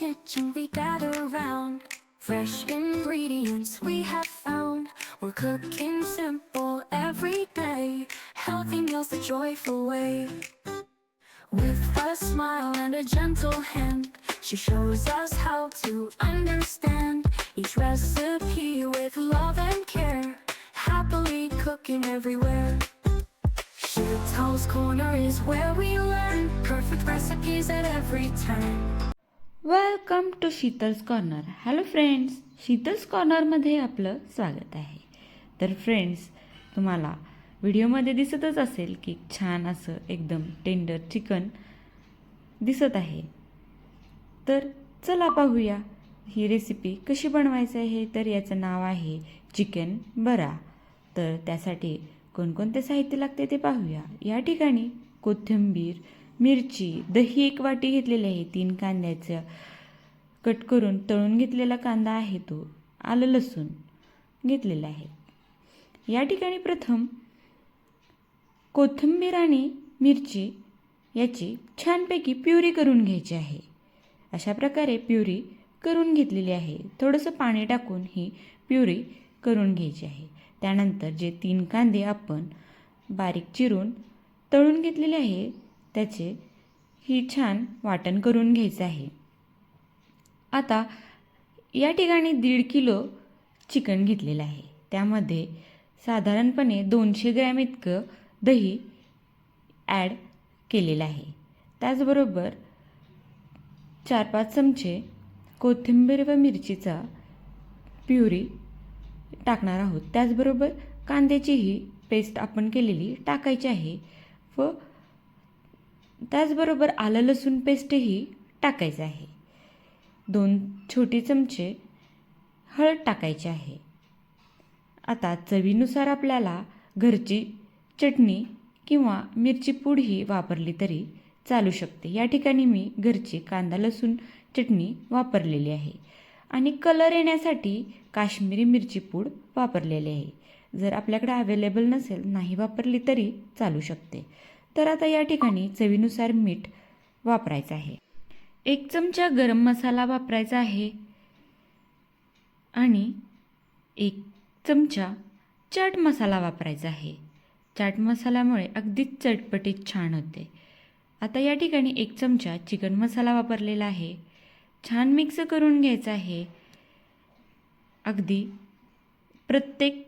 kitchen we gather round. Fresh ingredients we have found. We're cooking simple every day. Healthy meals the joyful way. With a smile and a gentle hand, she shows us how to understand each recipe with love and care. Happily cooking everywhere. Sheetal's Corner is where we learn perfect recipes at every turn. Welcome to Sheetal's corner. Hello friends, Sheetal's कॉर्नरमध्ये आपलं स्वागत आहे. तर friends, तुम्हाला व्हिडिओमध्ये दिसतच असेल की छान असं एकदम टेंडर चिकन दिसत आहे. तर चला पाहूया ही रेसिपी कशी बनवायची आहे. तर याचं नाव आहे चिकन बरा. तर त्यासाठी कोणकोणते साहित्य लागते ते पाहूया. या ठिकाणी कोथिंबीर, मिरची, दही 1 वाटी घेतलेली आहे. 3 कांद्याचं कट करून तळून घेतलेला कांदा आहे तो, आलं लसूण घेतलेलं आहे. या ठिकाणी प्रथम कोथिंबीर आणि मिरची याची छानपैकी प्युरी करून घ्यायची आहे. अशा प्रकारे प्युरी करून घेतलेली आहे. थोडंसं पाणी टाकून ही प्युरी करून घ्यायची आहे. त्यानंतर जे 3 कांदे आपण बारीक चिरून तळून घेतलेले आहे त्याचे ही छान वाटण करून घ्यायचं आहे. आता या ठिकाणी 1.5 किलो चिकन घेतलेलं आहे. त्यामध्ये साधारणपणे 200 ग्रॅम इतकं दही ॲड केलेलं आहे. त्याचबरोबर 4-5 चमचे कोथिंबीर व मिरचीचा प्युरी टाकणार आहोत. त्याचबरोबर कांद्याचीही पेस्ट आपण केलेली टाकायची आहे व त्याचबरोबर आलं लसूण पेस्टही टाकायचं आहे. 2 छोटे चमचे हळद टाकायची आहे. आता चवीनुसार आपल्याला घरची चटणी किंवा मिरची पूडही वापरली तरी चालू शकते. या ठिकाणी मी घरची कांदा लसूण चटणी वापरलेली आहे आणि कलर येण्यासाठी काश्मीरी मिरची पूड वापरलेली आहे. जर आपल्याकडे अवेलेबल नसेल, नाही वापरली तरी चालू शकते. तर आता या ठिकाणी चवीनुसार मीठ वापरायचं आहे. 1 चमचा गरम मसाला वापरायचा आहे आणि 1 चमचा चाट मसाला वापरायचा आहे. चाट मसाल्यामुळे अगदीच चटपटीत छान होते. आता या ठिकाणी 1 चमचा चिकन मसाला वापरलेला आहे. छान मिक्स करून घ्यायचं आहे. अगदी प्रत्येक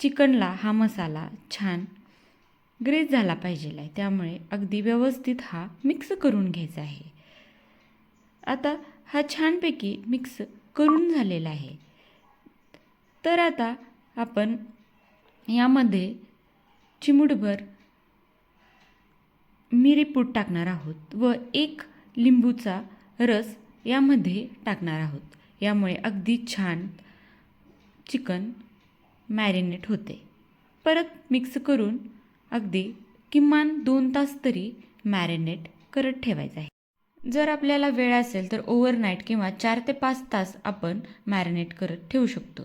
चिकनला हा मसाला छान ग्रेज झाला पाहिजे आहे. त्यामुळे अगदी व्यवस्थित हा मिक्स करून घ्यायचा आहे. आता हा छानपैकी मिक्स करून झालेला आहे. तर आता आपण यामध्ये चिमूटभर मिरीपूड टाकणार आहोत व 1 लिंबूचा रस यामध्ये टाकणार आहोत. यामुळे अगदी छान चिकन मॅरिनेट होते. परत मिक्स करून अगदी किमान 2 तास तरी मॅरिनेट करत ठेवायचं आहे. जर आपल्याला वेळ असेल तर ओव्हरनाईट किंवा 4 ते 5 तास आपण मॅरिनेट करत ठेवू शकतो.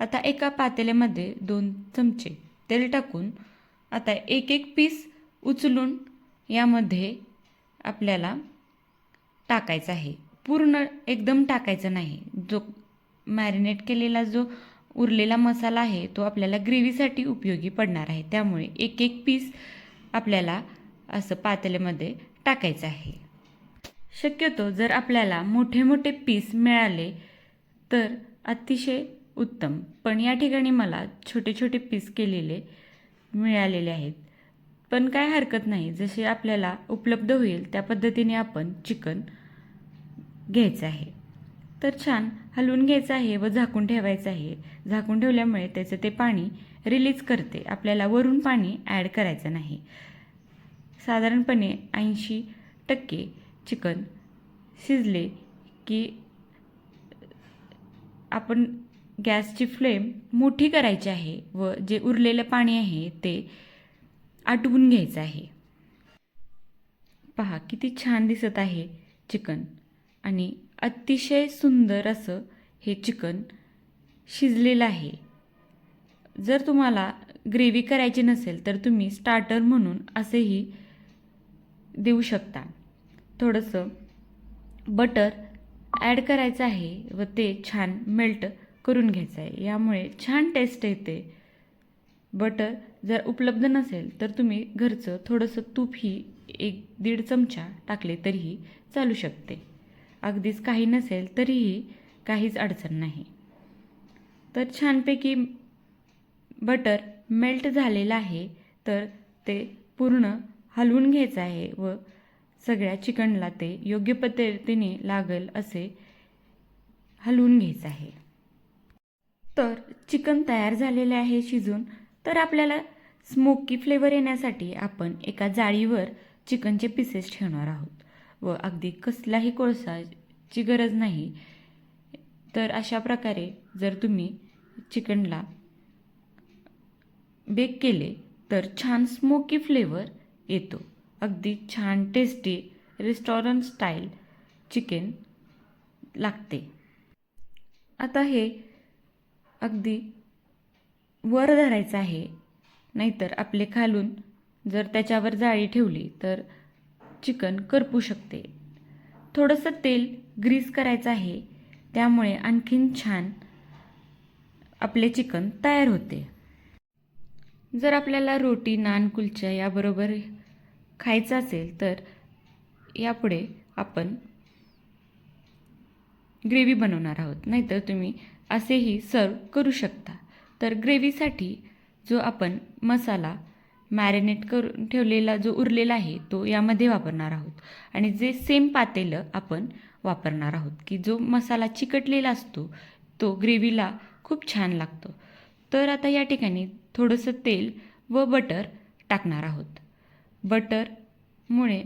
आता एका पातेल्यामध्ये 2 चमचे तेल टाकून आता 1 पीस उचलून यामध्ये आपल्याला टाकायचं आहे. पूर्ण एकदम टाकायचं नाही. जो मॅरिनेट केलेला जो उरलेला मसाला आहे तो आपल्याला ग्रेव्हीसाठी उपयोगी पडणार आहे. त्यामुळे 1 पीस आपल्याला असं पातेल्यामध्ये टाकायचं आहे. शक्यतो जर आपल्याला मोठे मोठे पीस मिळाले तर अतिशय उत्तम, पण या ठिकाणी मला छोटे छोटे पीस केलेले मिळालेले आहेत. पण काय हरकत नाही, जसे आपल्याला उपलब्ध होईल त्या पद्धतीने आपण चिकन घ्यायचं आहे. तर छान हलवून घ्यायचं आहे व झाकून ठेवायचं आहे. झाकून ठेवल्यामुळे त्याचं ते पाणी रिलीज करते. आपल्याला वरून पाणी ॲड करायचं नाही. साधारणपणे 80% चिकन शिजले की आपण गॅसची फ्लेम मोठी करायची आहे व जे उरलेलं पाणी आहे ते आटवून घ्यायचं आहे. पहा किती छान दिसत आहे चिकन आणि अतिशय सुंदर असं हे चिकन शिजलेलं आहे. जर तुम्हाला ग्रेव्ही करायची नसेल तर तुम्ही स्टार्टर म्हणून असेही देऊ शकता. थोडंसं बटर ॲड करायचं आहे व ते छान मेल्ट करून घ्यायचं आहे. यामुळे छान टेस्ट येते. बटर जर उपलब्ध नसेल तर तुम्ही घरचं थोडंसं तूपही 1-1.5 चमचा टाकले तरीही चालू शकते. अगदीच काही नसेल तरीही काहीच अडचण नाही. तर छानपैकी बटर मेल्ट झालेलं आहे, तर ते पूर्ण हलवून घ्यायचं आहे व सगळ्या चिकनला ते योग्य पद्धतीने लागेल असे हलवून घ्यायचं आहे. तर चिकन तयार झालेले आहे शिजून. तर आपल्याला स्मोकी फ्लेवर येण्यासाठी आपण एका जाळीवर चिकनचे पीसेस ठेवणार आहोत व अगदी कसलाही कोळसाची गरज नाही. तर अशा प्रकारे जर तुम्ही चिकनला बेक केले तर छान स्मोकी फ्लेवर येतो. अगदी छान टेस्टी रेस्टॉरंट स्टाईल चिकन लागते. आता हे अगदी वर धरायचं आहे, नाहीतर आपले खालून जर त्याच्यावर जाळी ठेवली तर चिकन करपू शकते. थोडंसं तेल ग्रीस करायचं आहे, त्यामुळे आणखीन छान आपले चिकन तयार होते. जर आपल्याला रोटी, नान, कुलचा याबरोबर खायचं असेल तर यापुढे आपण ग्रेव्ही बनवणार आहोत, नाहीतर तुम्ही असेही सर्व करू शकता. तर ग्रेव्हीसाठी जो आपण मसाला मॅरिनेट करून ठेवलेला जो उरलेला आहे तो यामध्ये वापरणार आहोत आणि जे सेम पातेलं आपण वापरणार आहोत की जो मसाला चिकटलेला असतो तो ग्रेव्हीला खूप छान लागतो. तर आता या ठिकाणी थोडंसं तेल व बटर टाकणार आहोत. बटरमुळे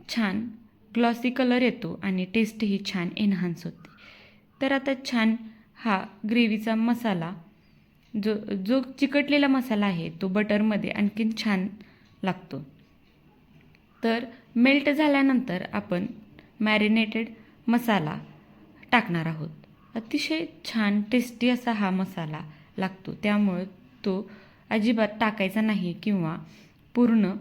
छान ग्लॉसी कलर येतो आणि टेस्टही छान एन्हान्स होते. तर आता छान हा ग्रेव्हीचा मसाला जो जो चिकटलेला मसाला आहे तो बटरमध्ये आणखीन छान लागतो. तर मेल्ट झाल्यानंतर आपण मॅरिनेटेड मसाला टाकणार आहोत. अतिशय छान टेस्टी असा हा मसाला लागतो, त्यामुळे तो अजिबात टाकायचा नाही किंवा पूर्ण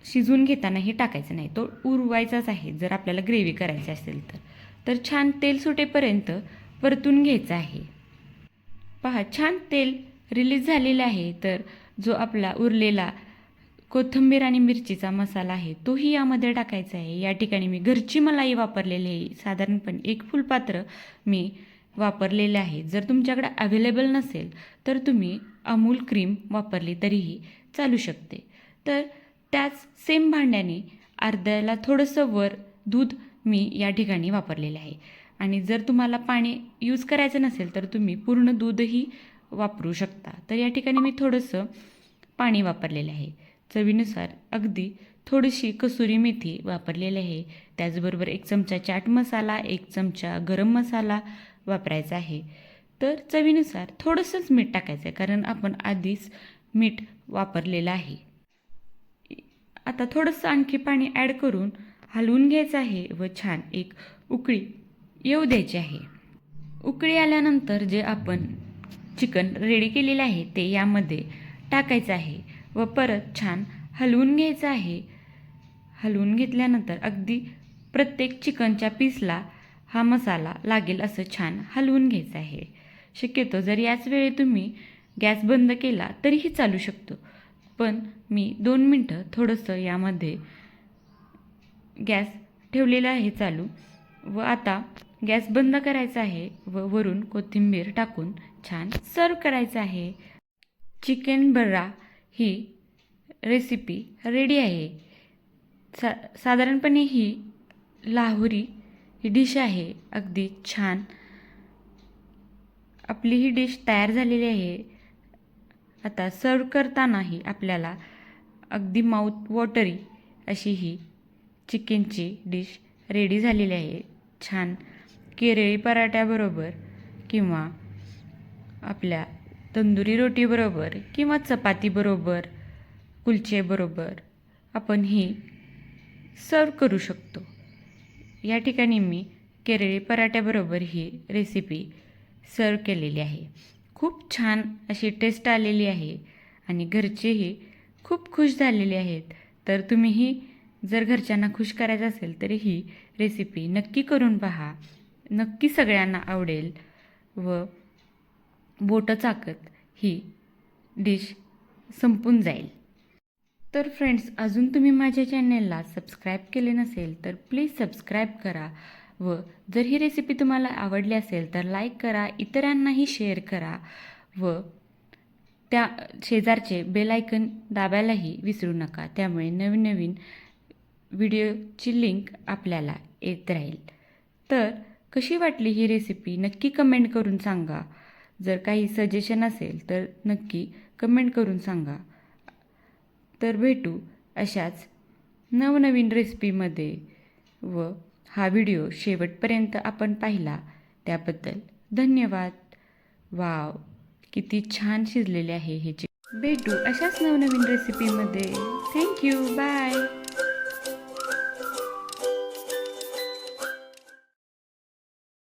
शिजून घेतानाही टाकायचा नाही, तो उरवायचाच आहे जर आपल्याला ग्रेव्ही करायची असेल तर. तर छान तेल सुटेपर्यंत परतून घ्यायचं आहे. पहा छान तेल रिलीज झालेलं आहे. तर जो आपला उरलेला कोथिंबीर आणि मिरचीचा मसाला आहे तोही यामध्ये टाकायचा आहे. या ठिकाणी मी घरची मलाई वापरलेली आहे, साधारणपणे 1 फुलपात्र मी वापरलेले आहे. जर तुमच्याकडे अवेलेबल नसेल तर तुम्ही अमूल क्रीम वापरली तरीही चालू शकते. तर त्याच सेम भांड्याने अर्ध्याला थोडंसं वर दूध मी या ठिकाणी वापरलेले आहे आणि जर तुम्हाला पाणी यूज करायचं नसेल तर तुम्ही पूर्ण दूधही वापरू शकता. तर या ठिकाणी मी थोडंसं पाणी वापरलेलं आहे. चवीनुसार अगदी थोडीशी कसुरी मेथी वापरलेली आहे. त्याचबरोबर 1 चमचा चाट मसाला, 1 चमचा गरम मसाला वापरायचा आहे. तर चवीनुसार थोडंसंच मीठ टाकायचं आहे, कारण आपण आधीच मीठ वापरलेलं आहे. आता थोडंसं आणखी पाणी ॲड करून हलवून घ्यायचं आहे व छान एक उकळी येऊ द्यायची आहे. उकळी आल्यानंतर जे आपण चिकन रेडी केलेलं आहे ते यामध्ये टाकायचं आहे व परत छान हलवून घ्यायचं आहे. हलवून घेतल्यानंतर अगदी प्रत्येक चिकनच्या पीसला हा मसाला लागेल असं छान हलवून घ्यायचं आहे. शक्यतो जर याच वेळी तुम्ही गॅस बंद केला तरीही चालू शकतो, पण मी 2 मिनटं थोडंसं यामध्ये गॅस ठेवलेला आहे चालू व आता गॅस बंद करायचा आहे व वरून कोथिंबीर टाकून छान सर्व करायचं आहे. चिकन बर्रा ही रेसिपी रेडी आहे. साधारणपणे ही लाहोरी ही डिश आहे. अगदी छान आपली ही डिश तयार झालेली आहे. आता सर्व करतानाही आपल्याला अगदी माउथ वॉटरी अशी ही चिकनची डिश रेडी झालेली आहे. छान केरळी पराठ्याबरोबर किंवा आपल्या तंदुरी रोटीबरोबर किंवा चपातीबरोबर, कुलचेबरोबर आपण ही सर्व करू शकतो. या ठिकाणी मी केरळी पराठ्याबरोबर ही रेसिपी सर्व केलेली आहे. खूप छान अशी टेस्ट आलेली आहे आणि घरचेही खूप खुश झालेले आहेत. तर तुम्हीही जर घरच्यांना खुश करायचं असेल तर ही रेसिपी नक्की करून पहा. नक्की सगळ्यांना आवडेल व बोटं चाकत ही डिश संपून जाईल. तर फ्रेंड्स, अजून तुम्ही माझ्या चॅनेलला सबस्क्राईब केले नसेल तर प्लीज सबस्क्राईब करा व जर ही रेसिपी तुम्हाला आवडली असेल तर लाईक करा, इतरांनाही शेअर करा व त्या शेजारचे बेल आयकन दाबायलाही विसरू नका. त्यामुळे नवीन नवीन व्हिडिओची लिंक आपल्याला येत राहील. तर कशी वाटली ही रेसिपी नक्की कमेंट करून सांगा. जर काही सजेशन असेल तर नक्की कमेंट करून सांगा. तर भेटू अशाच नवनवीन रेसिपीमध्ये व हा व्हिडिओ शेवटपर्यंत आपण पाहिला त्याबद्दल धन्यवाद. वाव, किती छान शिजलेले आहे हे चिकन. भेटू अशाच नवनवीन रेसिपीमध्ये. थँक्यू. बाय.